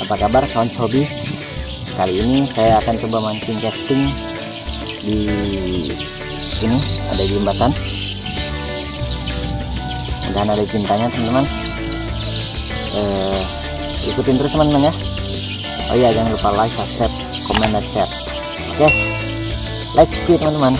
Apa kabar kawan sehoby? Kali ini saya akan coba mancing casting di sini, ada jembatan. Mudah-mudahan ada cintanya teman-teman. Ikutin terus teman-teman ya. Oh iya, jangan lupa like, subscribe, komen, dan share. Oke, let's go teman-teman.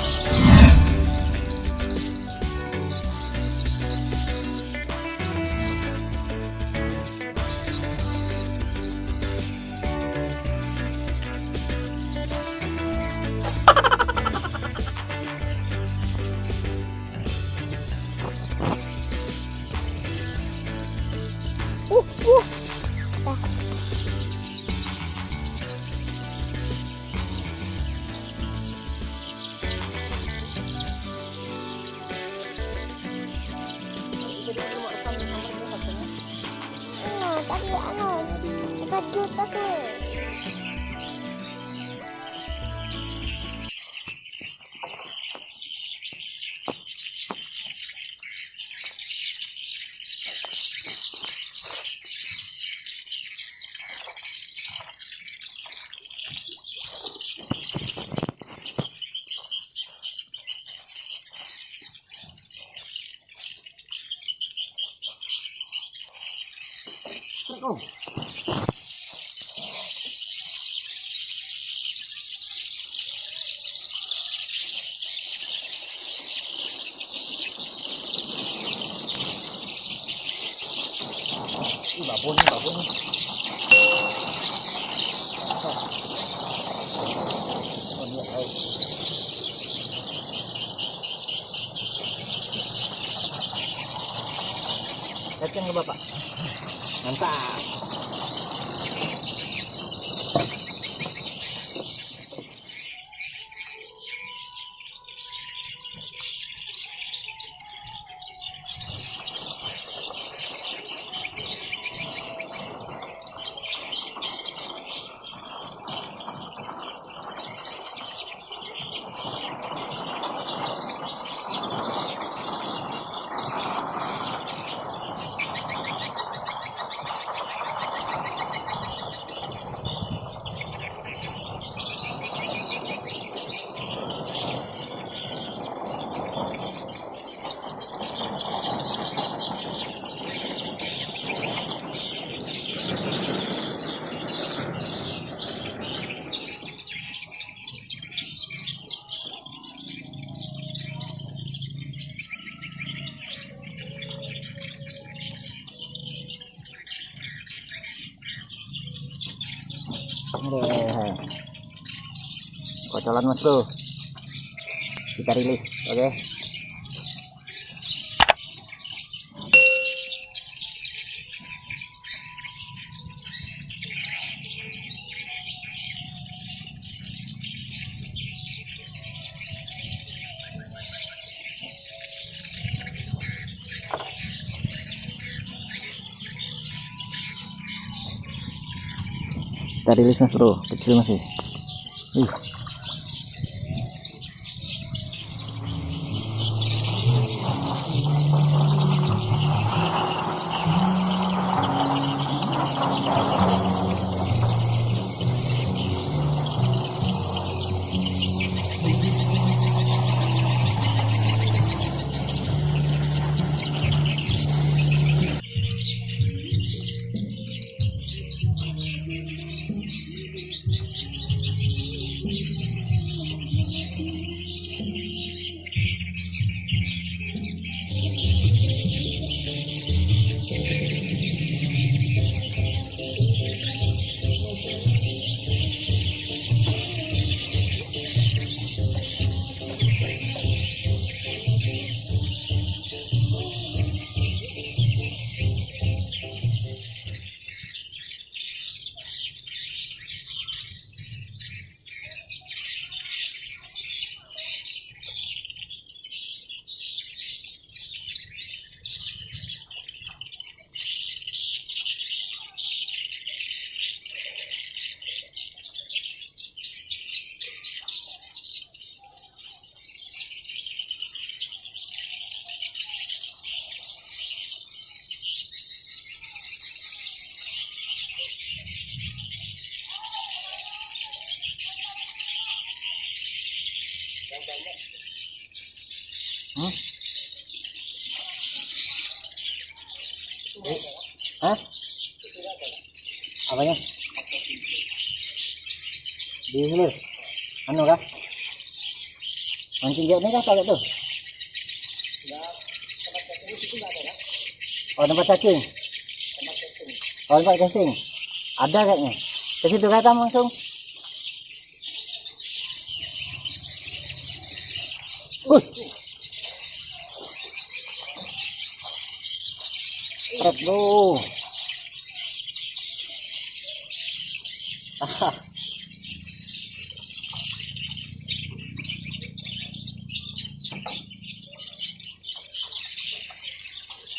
Babon. Lihatkan ke Bapak. Mantap. Kocolan mas bro, kita rilis. Oke. Kita rilis mas bro, kecil masih. Hmm? Hah? Apanya? Di hilir. Anu kah? Mancing jauh nih kah kalau tuh? Oh, tempat cacing. Oh, tempat cacing. Ada kayaknya. Ke situ kah kamu langsung? Trek bro.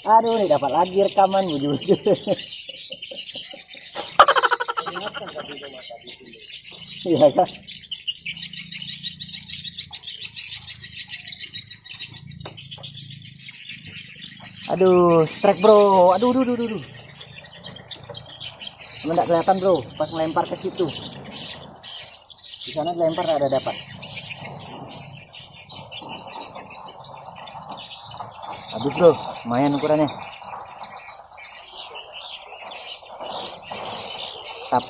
Aduh, nih dapat lagi rekaman bujur-bujur. Iya kan? Aduh, strike bro. Aduh. Enggak kelihatan bro, pas melempar ke situ. Di sana dilempar ada dapat. Habis bro, lumayan ukurannya. Tap.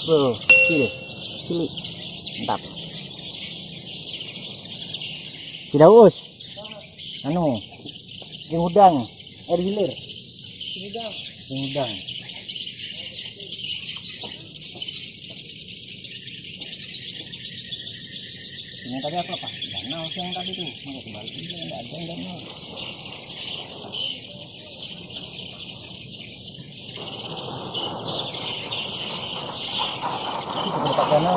Bro, cili, mantap. Tidak us, anu, yang udang, air hilir, yang udang. Yang tadi apa pak? Danau sih yang tadi tuh, mau kembali nggak ada yang danau. Tempat danau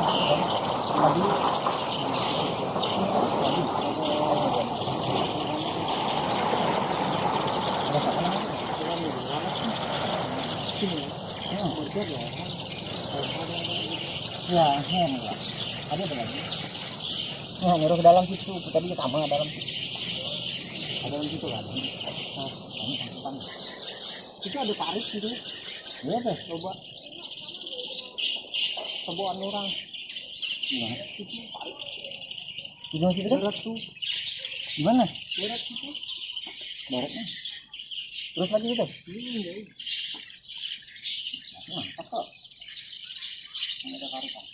tadi. Ya, hen ya. Ada lagi. Nah, nyuruh ke dalam situ. Tadi sama dalam situ. Ada dalam situ kan. Itu ada tarik gitu. Iya deh, coba. Sebuah orang. Iya, situ tarik. Di dalam situ kan? Tuh. Gimana? Darat situ. Daratnya. Terus lagi gitu. Iya. Nah, apa? Ini ada tarikan.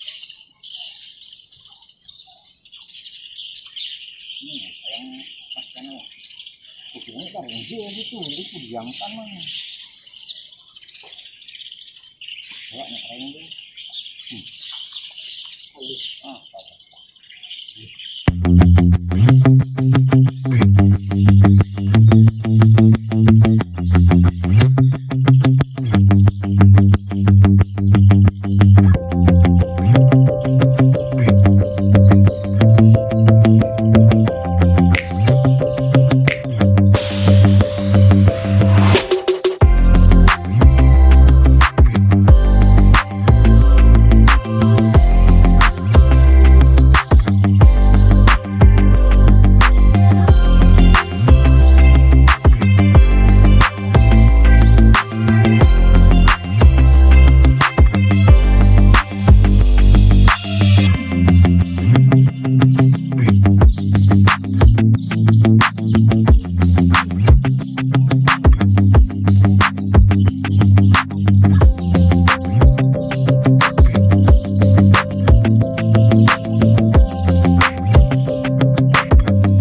Ini yang pas kan ya. Kukiranya karunji gitu, itu diamkan mah. Bawa keren deh.